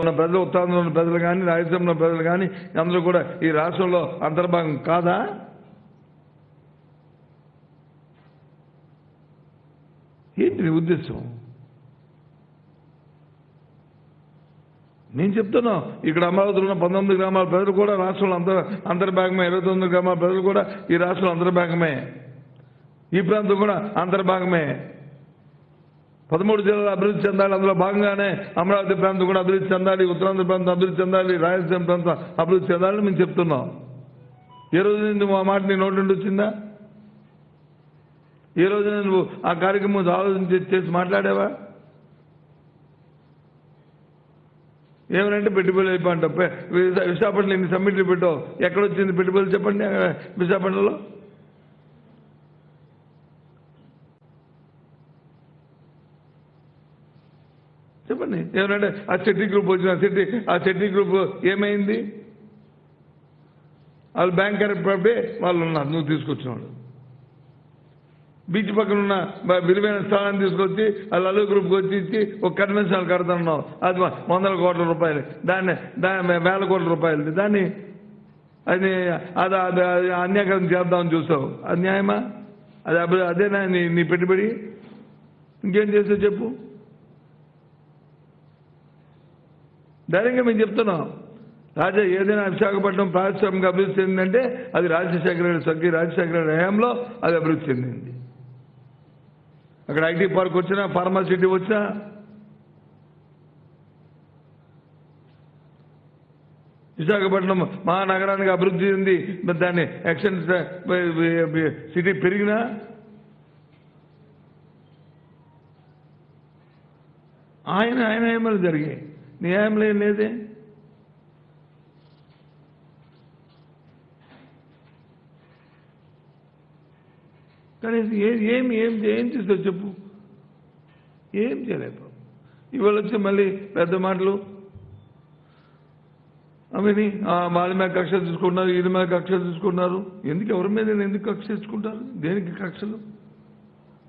ఉన్న ప్రజలు, ఉత్తరాంధ్రలో ఉన్న ప్రజలు కానీ, రాయలసీమలో ప్రజలు కానీ అందరూ కూడా ఈ రాష్ట్రంలో అంతర్భాగం కాదా? ఏంటి నీ ఉద్దేశం? నేను చెప్తున్నాను, ఇక్కడ అమరావతిలో ఉన్న 19 గ్రామాల ప్రజలు కూడా రాష్ట్రంలో అంతర్భాగమే. 29 గ్రామాల ప్రజలు కూడా ఈ రాష్ట్రంలో అంతర్భాగమే. ఈ ప్రాంతం కూడా అంతర్భాగమే. 13 జిల్లాలు అభివృద్ధి చెందాలి. అందులో భాగంగానే అమరావతి ప్రాంతం కూడా అభివృద్ధి చెందాలి, ఉత్తరాంధ్ర ప్రాంతం అభివృద్ధి చెందాలి, రాయలసీమ ప్రాంతం అభివృద్ధి చెందాలని మేము చెప్తున్నాం. ఏ రోజు నువ్వు ఆ మాట నీ నోటి నుండి వచ్చిందా? ఏ రోజున నువ్వు ఆ కార్యక్రమం ఆలోచన చేసి మాట్లాడావా? ఏమనంటే పెట్టుబడులు అయిపోంట. విశాఖపట్నంలో ఇన్ని సమ్మిట్లు పెట్టావు, ఎక్కడొచ్చింది పెట్టుబడులు చెప్పండి. విశాఖపట్నంలో చెప్పండి. ఏమనంటే ఆ శెట్టి గ్రూప్ వచ్చిన ఆ శెట్టి గ్రూప్ ఏమైంది? వాళ్ళు బ్యాంక్ కరెక్ట్ వాళ్ళు ఉన్నారు, నువ్వు తీసుకొచ్చిన వాళ్ళు. బీచ్ పక్కన ఉన్న విలువైన స్థానాన్ని తీసుకొచ్చి వాళ్ళు అల్లు గ్రూప్కి వచ్చి ఇచ్చి ఒక కన్వెన్షన్ హాల్ కడుతున్నావు. అది 100 కోట్ల రూపాయలు, దాన్ని 1000 కోట్ల రూపాయలు. దాన్ని అది అది అన్యాకరం చేద్దామని చూసావు. అది న్యాయమా? అది అదేనా నీ పెట్టుబడి? ఇంకేం చేస్తావు చెప్పు? ధైర్యంగా మేము చెప్తున్నాం. రాజా ఏదైనా విశాఖపట్నం పారిశ్రామిక అభివృద్ధి చెందిందంటే అది రాజశేఖర రెడ్డి హయాంలో అది అభివృద్ధి చెందింది. అక్కడ ఐటీ పార్క్ వచ్చినా, ఫార్మాసిటీ వచ్చినా, విశాఖపట్నం మహానగరానికి అభివృద్ధి చెంది దాన్ని ఎక్స్టెన్స్ సిటీ పెరిగినా, ఆయన హయాంలో జరిగాయి. నీ హయాంలో ఏం లేదే. కానీ ఏం చేస్తావు చెప్పు? ఏం చేయలేదు. ఇవాళ వచ్చి మళ్ళీ పెద్ద మాటలు అవన్నీ వాళ్ళ మీద కక్ష తీసుకున్నారు, వీళ్ళ మీద కక్ష తీసుకున్నారు. ఎందుకు? ఎవరి మీద ఎందుకు కక్ష తీసుకుంటారు? దేనికి కక్షలు?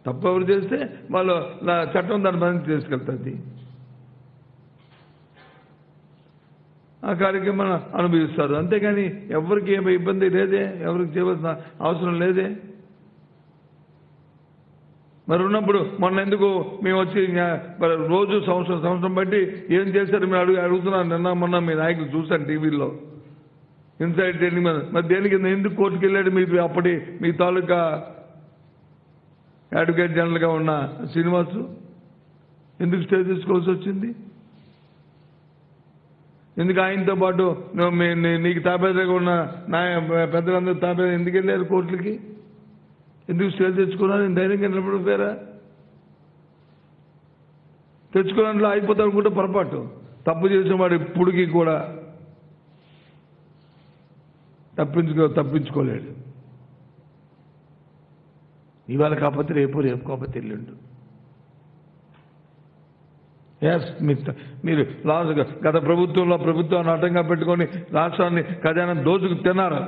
తప్పు ఎవరు చేస్తే వాళ్ళు చట్టం దాని మీద తీసుకెళ్తుంది. ఆ కార్యక్రమం అనుభవిస్తారు. అంతేగాని ఎవరికి ఏమి ఇబ్బంది లేదే, ఎవరికి చేయవలసిన అవసరం లేదే. మరి ఉన్నప్పుడు మొన్న ఎందుకు మేము వచ్చి రోజు సంవత్సరం బట్టి ఏం చేశారు మీరు అడుగుతున్నాను. నిన్న మొన్న మీ నాయకులు చూశాను టీవీలో ఇన్సైడ్ ట్రైనింగ్ మీద. మరి దేనికి ఎందుకు కోర్టుకు వెళ్ళాడు? మీరు అప్పటి మీ తాలూకా అడ్వకేట్ జనరల్గా ఉన్న శ్రీనివాసు ఎందుకు స్టే తీసుకోవాల్సి వచ్చింది? ఎందుకు ఆయనతో పాటు నీకు తాపేదగా ఉన్న పెద్దలందరూ తాపేద ఎందుకు వెళ్ళారు కోర్టులకి? ఎందుకు స్టే తెచ్చుకున్నారు? నేను ధైర్యంగా నిలబడిపోయారా? తెచ్చుకున్నట్లు అయిపోతా అనుకుంటే పొరపాటు. తప్పు చేసిన వాడు ఇప్పుడుకి కూడా తప్పించుకోలేడు. ఇవాళ కాకపోతే రేపు కాకపోతే ఎల్లుండు. మీరు గత ప్రభుత్వాన్ని అడ్డంగా పెట్టుకొని రాష్ట్రాన్ని ఖజానా దోచుకు తిన్నారు.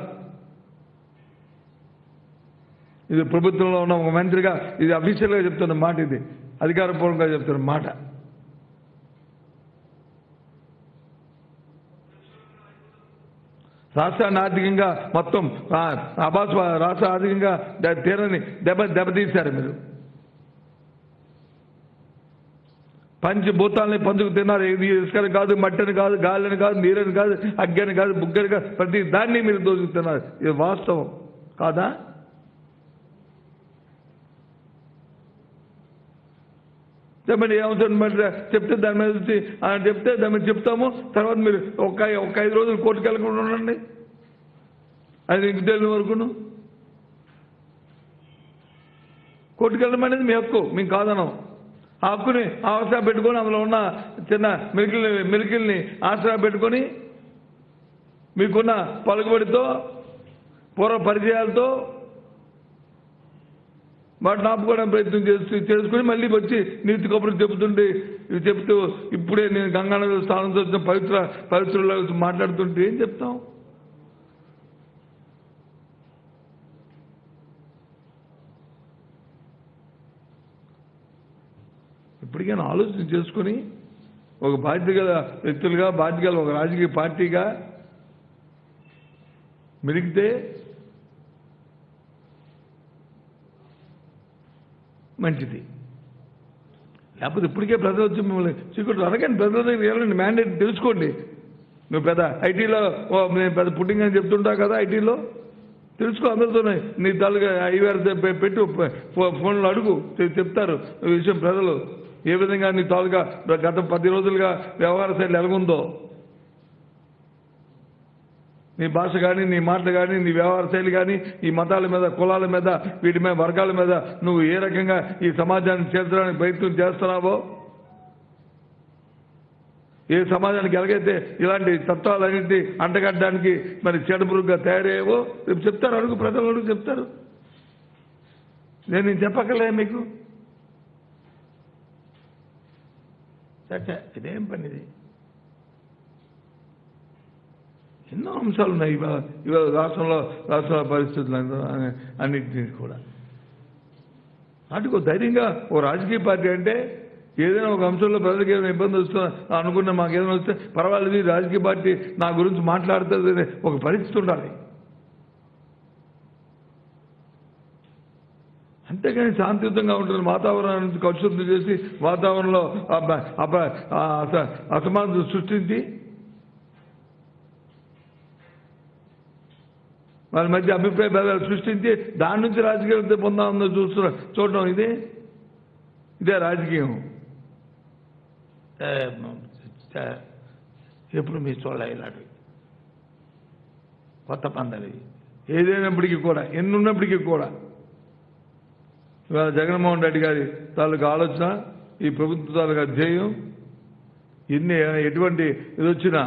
ఇది ప్రభుత్వంలో ఉన్న ఒక మంత్రిగా ఇది అఫీషియల్గా చెప్తున్న మాట, ఇది అధికారపూర్వకంగా చెప్తున్న మాట. రాష్ట్రాన్ని ఆర్థికంగా మొత్తం రాష్ట్ర ఆర్థికంగా తీరని దెబ్బతీశారు మీరు. పంచభూతాలని పంచుకు తిన్నారు. ఇది ఇసుకని కాదు, మట్టిని కాదు, గాలిని కాదు, నీరుని కాదు, అగ్గిని కాదు, బుగ్గని కాదు, ప్రతి దాన్ని మీరు దోచుకుతున్నారు. ఇది వాస్తవం కాదా? చెప్పండి, ఏమవుతుంది? మరి చెప్తే దాని మీద వచ్చి చెప్తే దాని మీద చెప్తాము. తర్వాత మీరు ఒక 5 రోజులు కోర్టుకు వెళ్ళకుండా ఉండండి. అది ఇంక తెలియని వరకును కోర్టుకు వెళ్ళడం అనేది మీ హక్కు, మేము కాదనం. ఆ హక్కుని ఆసరా పెట్టుకొని అందులో ఉన్న చిన్న మిలికిల్ని ఆసరా పెట్టుకొని మీకున్న పలుకుబడితో, పూర్వ పరిచయాలతో వాటిని ఆపుకోవడానికి ప్రయత్నం చేసుకుని మళ్ళీ వచ్చి నీతి కబుర్లు చెప్తూ ఇప్పుడే నేను గంగానగర్ స్థానంతో వచ్చిన పవిత్రుల్లో మాట్లాడుతుంటే ఏం చెప్తాం? ఇప్పటికైనా ఆలోచన చేసుకుని ఒక బాధ్యత గల వ్యక్తులుగా, బాధ్యత గల ఒక రాజకీయ పార్టీగా మెలిగితే మంచిది. లేకపోతే ఇప్పటికే ప్రజలు వచ్చి మిమ్మల్ని చీకట్లు అడగండి, ప్రజల దగ్గర వెళ్ళండి, మ్యాండేట్ తెలుసుకోండి. నువ్వు పెద్ద ఐటీలో నేను పెద్ద పుట్టింగ్ అని చెప్తుంటా కదా, ఐటీలో తెలుసుకో, అందరితోనే నీ తాలూగా ఐవేర్ పెట్టు, ఫోన్లో అడుగు, చెప్తారు ఈ విషయం. ప్రజలు ఏ విధంగా నీ తాలూగా గత 10 రోజులుగా వ్యవహార శైలి ఎలాగుందో, నీ భాష కానీ, నీ మాటలు కానీ, నీ వ్యవహార శైలి కానీ, ఈ మతాల మీద, కులాల మీద, వీటి మీద, వర్గాల మీద నువ్వు ఏ రకంగా ఈ సమాజాన్ని చేర్చడానికి ప్రయత్నం చేస్తున్నావో, ఏ సమాజానికి ఎలాగైతే ఇలాంటి తత్వాలన్నింటినీ అంటగట్టడానికి మరి చెడపురుగుగా తయారయ్యేవో రేపు చెప్తారు. అడుగు, ప్రజలు అడుగు, చెప్తారు. నేను చెప్పక్కర్లే మీకు. ఇదేం పని ఇది? ఎన్నో అంశాలు ఉన్నాయి ఇవాళ రాష్ట్రంలో పరిస్థితులు అన్నింటినీ కూడా. వాటికి ధైర్యంగా ఓ రాజకీయ పార్టీ అంటే ఏదైనా ఒక అంశంలో ప్రజలకు ఏదైనా ఇబ్బంది వస్తుందో అనుకున్నా, మాకు ఏదైనా వస్తే పర్వాలేదు, రాజకీయ పార్టీ నా గురించి మాట్లాడుతుంది ఒక పరిస్థితి ఉండాలి. అంతేగాని శాంతియుతంగా ఉంటుంది వాతావరణాన్ని కలుషితం చేసి వాతావరణంలో అసమానత సృష్టించి వాళ్ళ మధ్య అభిప్రాయ భేదాలు సృష్టించి దాని నుంచి రాజకీయాలతో పొందామని చూడటం ఇదే రాజకీయం. ఎప్పుడు మీ చూడాలి ఇలాంటివి కొత్త పందాలు ఏదైనప్పటికీ కూడా, ఎన్నున్నప్పటికీ కూడా. ఇవాళ జగన్మోహన్ రెడ్డి గారి తాలూకా ఆలోచన, ఈ ప్రభుత్వ తాలూకా ధ్యేయం, ఎటువంటి ఇది వచ్చినా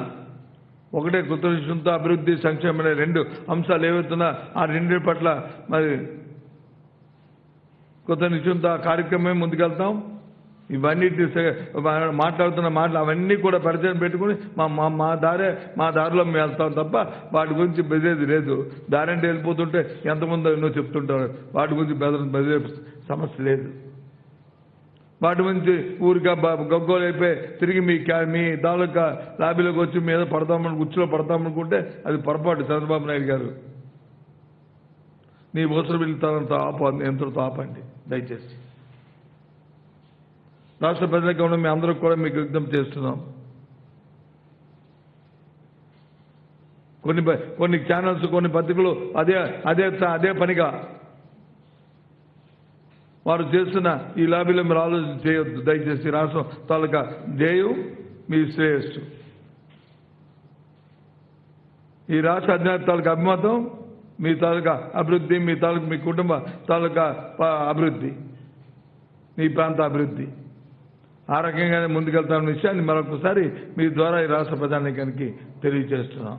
ఒకటే కొత్త విషయంతో అభివృద్ధి, సంక్షేమం అనే 2 అంశాలు ఏవైతున్నా ఆ 2 పట్ల మరి కొత్త నిశ్చయంతో ఆ కార్యక్రమమే ముందుకెళ్తాం. ఇవన్నీ మాట్లాడుతున్న మాటలు అవన్నీ కూడా పరిచయం పెట్టుకుని మా దారిలో మేము వెళ్తాం తప్ప వాటి గురించి బెదిరేది లేదు. దారంటే వెళ్ళిపోతుంటే ఎంతమంది ఎన్నో చెప్తుంటారు, వాటి గురించి బెదిరే సమస్య లేదు. వాటి గురించి ఊరిగా గగ్గోలు అయిపోయి తిరిగి మీ తాలూకా లాబీలోకి వచ్చి మీద పడతామని, కుర్చీలో పడతామనుకుంటే అది పొరపాటు. చంద్రబాబు నాయుడు గారు, నీ ఓసరు వెళ్తానంత ఎంతతో ఆపండి దయచేసి. రాష్ట్ర ప్రజలకు ఉన్న మీ అందరూ కూడా మీకు విజ్ఞప్తి చేస్తున్నాం. కొన్ని ఛానల్స్, కొన్ని పత్రికలు అదే పనిగా వారు చేస్తున్న ఈ లాబీలో మీరు ఆలోచన చేయొద్దు దయచేసి. రాష్ట్రం తాలూకా ధ్యేయం మీ శ్రేయస్సు, ఈ రాష్ట్ర అధినేత తాలూకా అభిమతం, మీ తాలూకా అభివృద్ధి, మీ కుటుంబ తాలూకా అభివృద్ధి, మీ ప్రాంత అభివృద్ధి. ఆ రకంగానే ముందుకెళ్తామన్న విషయాన్ని మరొకసారి మీ ద్వారా ఈ రాష్ట్ర ప్రజానీకానికి తెలియజేస్తున్నాం.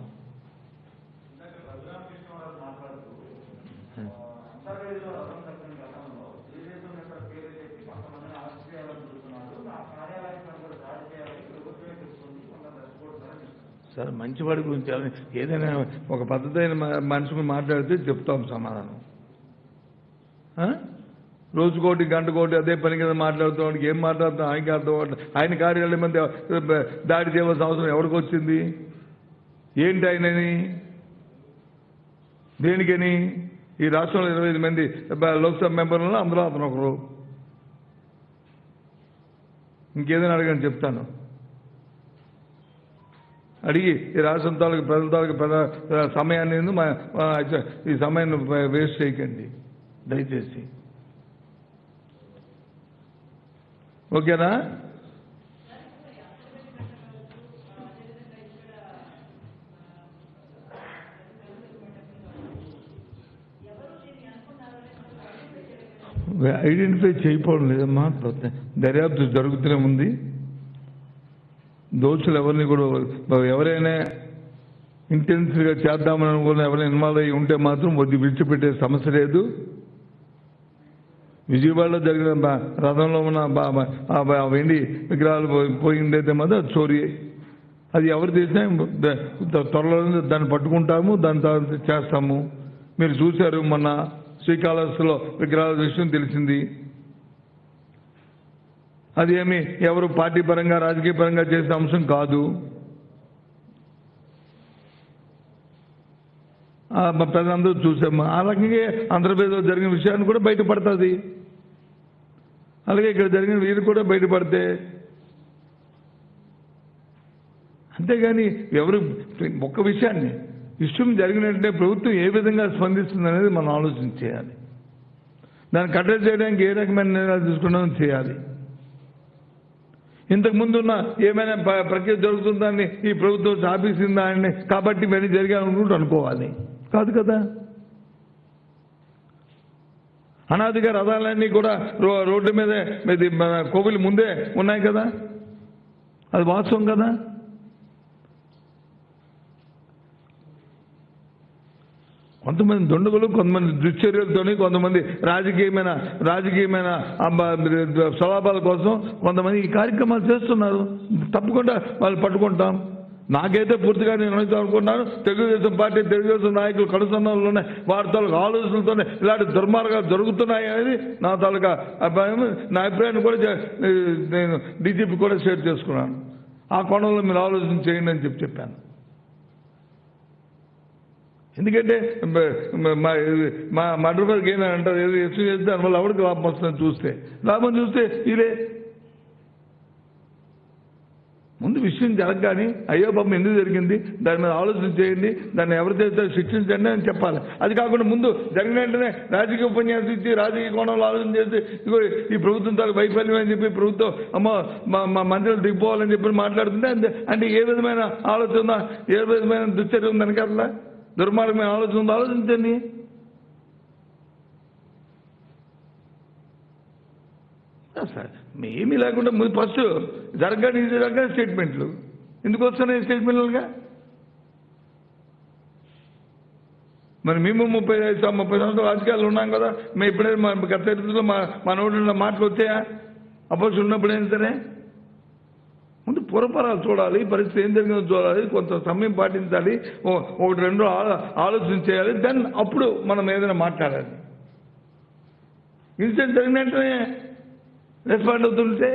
సార్, మంచివాడి గురించి ఏదైనా ఒక పద్ధతి అయిన మనిషిని మాట్లాడితే చెప్తాం సమాధానం. రోజుకోటి గంటకోటి అదే పని కింద మాట్లాడుతానికి ఏం మాట్లాడుతాం? ఆయనకి అర్థం. ఆయన కార్యాలయం మీద దాడి చేయవలసిన అవసరం ఎవరికి వచ్చింది? ఏంటి ఆయనని? దేనికని? ఈ రాష్ట్రంలో 25 మంది లోక్సభ మెంబర్లలో అందులో అతను ఒకరు. ఇంకేదైనా అడగని చెప్తాను. అడిగి ఈ రాష్ట్రం తాలూకు ప్రజల తాలూకు సమయాన్ని ఈ సమయాన్ని వేస్ట్ చేయకండి దయచేసి. ఓకేనా? ఐడెంటిఫై చేయకపోవడం లేదమ్మా, దర్యాప్తు జరుగుతూనే ఉంది. దోషులు ఎవరిని కూడా ఎవరైనా ఇంటెన్సివ్గా చేద్దామని అనుకున్న ఎవరైనా ఇన్వాల్వ్ అయ్యి ఉంటే మాత్రం విడిచిపెట్టే సమస్య లేదు. విజయవాడలో జరిగిన రథంలో ఉన్న వెండి విగ్రహాలు పోయిందైతే మాత్రం చోరీ. అది ఎవరు చేసినా త్వరలో దాన్ని పట్టుకుంటాము, దాని తర్వాత చేస్తాము. మీరు చూశారు, మొన్న శ్రీకాళహస్తిలో విగ్రహాల విషయం తెలిసింది. అది ఏమి ఎవరు పార్టీ పరంగా రాజకీయ పరంగా చేసిన అంశం కాదు. ప్రజలందరూ చూసాము. ఆ రకంగా ఆంధ్రప్రదేశ్లో జరిగిన విషయాన్ని కూడా బయటపడుతుంది. అలాగే ఇక్కడ జరిగిన వీరు కూడా బయటపడితే, అంతేగాని ఎవరు ఒక్క విషయాన్ని ఇష్టం జరిగినట్టే ప్రభుత్వం ఏ విధంగా స్పందిస్తుంది అనేది మనం ఆలోచన చేయాలి. దాన్ని కట్టడి చేయడానికి ఏ రకమైన నిర్ణయాలు తీసుకున్నామో చేయాలి. ఇంతకుముందు ఉన్న ఏమైనా ప్రక్రియ జరుగుతుందని ఈ ప్రభుత్వం ఆపేసిందా అని కాబట్టి ఇవన్నీ జరిగాయనుకుంటూ అనుకోవాలి. కాదు కదా. అనాదిగా రథాలన్నీ కూడా రోడ్డు మీదే కోవిలు ముందే ఉన్నాయి కదా, అది వాస్తవం కదా. కొంతమంది దుండగులు, కొంతమంది దుశ్చర్యలతోని, కొంతమంది రాజకీయమైన స్వలాభాల కోసం కొంతమంది ఈ కార్యక్రమాలు చేస్తున్నారు. తప్పకుండా వాళ్ళు పట్టుకుంటాం. నాకైతే పూర్తిగా నేను అనుకుంటున్నాను, తెలుగుదేశం పార్టీ, తెలుగుదేశం నాయకులు కడుసన్నలోనే వారి తాలూకా ఆలోచనలతోనే ఇలాంటి దుర్మార్గాలు జరుగుతున్నాయి అనేది నా తాలూకా అభిప్రాయం. నా అభిప్రాయాన్ని కూడా నేను డీజీపీ కూడా షేర్ చేసుకున్నాను. ఆ కోణంలో మీరు ఆలోచన చేయండి అని చెప్పాను. ఎందుకంటే మా మడ్రపతికి ఏంటంటారు, ఏదో ఎస్సు చేస్తే దానివల్ల ఎవరికి లాభం వస్తుందని లాభం చూస్తే ఇదే. ముందు విషయం జరగగానే అయ్యో పాపం ఎందుకు జరిగింది, దాని మీద ఆలోచన చేయండి, దాన్ని ఎవరు చేస్తారు శిక్షించండి అని చెప్పాలి. అది కాకుండా ముందు జరిగిన వెంటనే రాజకీయ ఉపన్యాసం ఇచ్చి రాజకీయ కోణంలో ఆలోచన చేసి ఇదిగో ఈ ప్రభుత్వం తాలకు వైఫల్యం అని చెప్పి ప్రభుత్వం మా మంత్రులు దిగిపోవాలని చెప్పి మాట్లాడుతుంటే అంటే ఏ విధమైన ఆలోచన ఉందా, ఏ విధమైన దుశ్చర్య ఉందని కదా, దుర్మార్గమైన ఆలోచన ఉందో ఆలోచించండి. సార్ ఏమీ లేకుండా ఫస్ట్ జరగని స్టేట్మెంట్లు ఎందుకు వస్తున్నాయి స్టేట్మెంట్లుగా? మరి మేము 30 సంవత్సరాలు రాజకీయాలు ఉన్నాం కదా, మేము ఎప్పుడైనా గత చరిత్రలో మా నోటి మాటలు వచ్చాయా? అపోజిషన్ ఉన్నప్పుడైనా సరే ముందు పూర్వపరాలు చూడాలి, పరిస్థితి ఏం జరిగిందో చూడాలి, కొంత సమయం పాటించాలి, 1-2 ఆలోచన చేయాలి. దెన్ అప్పుడు మనం ఏదైనా మాట్లాడాలి. ఇన్సిడెంట్ జరిగిన వెంటనే రెస్పాండ్ అవుతుంటే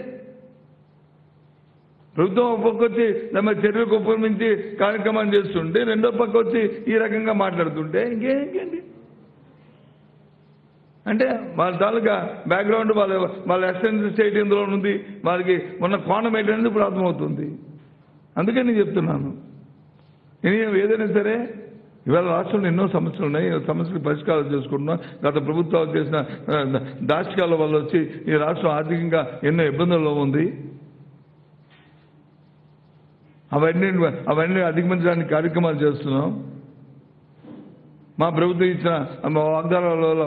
ప్రభుత్వం ఒక పక్క వచ్చి తమ చర్యలకు ఉపక్రమించి కార్యక్రమాన్ని చేస్తుంటే, రెండో పక్క వచ్చి ఈ రకంగా మాట్లాడుతుంటే ఇంకేంటి అంటే వాళ్ళ తాలూకా బ్యాక్గ్రౌండ్, వాళ్ళ ఎక్స్టెన్షన్ స్టేట్ ఇందులో ఉంది, వాళ్ళకి ఉన్న కోణం ఏంటనేది ఇప్పుడు అర్థమవుతుంది. అందుకే నేను చెప్తున్నాను, ఏదైనా సరే ఇవాళ రాష్ట్రంలో ఎన్నో సమస్యలు ఉన్నాయి. సమస్యలు పరిష్కారం చేసుకుంటున్నాం. గత ప్రభుత్వాలు చేసిన దాష్టికాల వల్ల వచ్చి ఈ రాష్ట్రం ఆర్థికంగా ఎన్నో ఇబ్బందుల్లో ఉంది. అవన్నీ అధిగమించడానికి కార్యక్రమాలు చేస్తున్నాం. మా ప్రభుత్వం ఇచ్చిన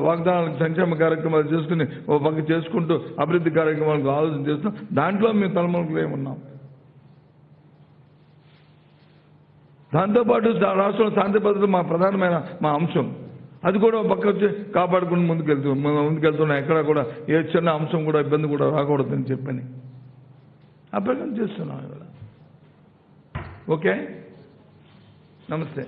వాగ్దానాలకు సంక్షేమ కార్యక్రమాలు చేసుకుని ఓ పక్క చేసుకుంటూ అభివృద్ధి కార్యక్రమాలకు ఆలోచన చేస్తున్నాం. దాంట్లో మేము తలమునకలు ఏమున్నాం. దాంతోపాటు రాష్ట్రంలో శాంతి భద్రత మా ప్రధానమైన అంశం. అది కూడా పక్క వచ్చి కాపాడుకుని ముందుకెళ్తున్నాం. ఎక్కడ కూడా ఏ చిన్న అంశం కూడా ఇబ్బంది కూడా రాకూడదని చెప్పని ఆ ప్రకారం చేస్తున్నాం ఇవాళ. ఓకే, నమస్తే.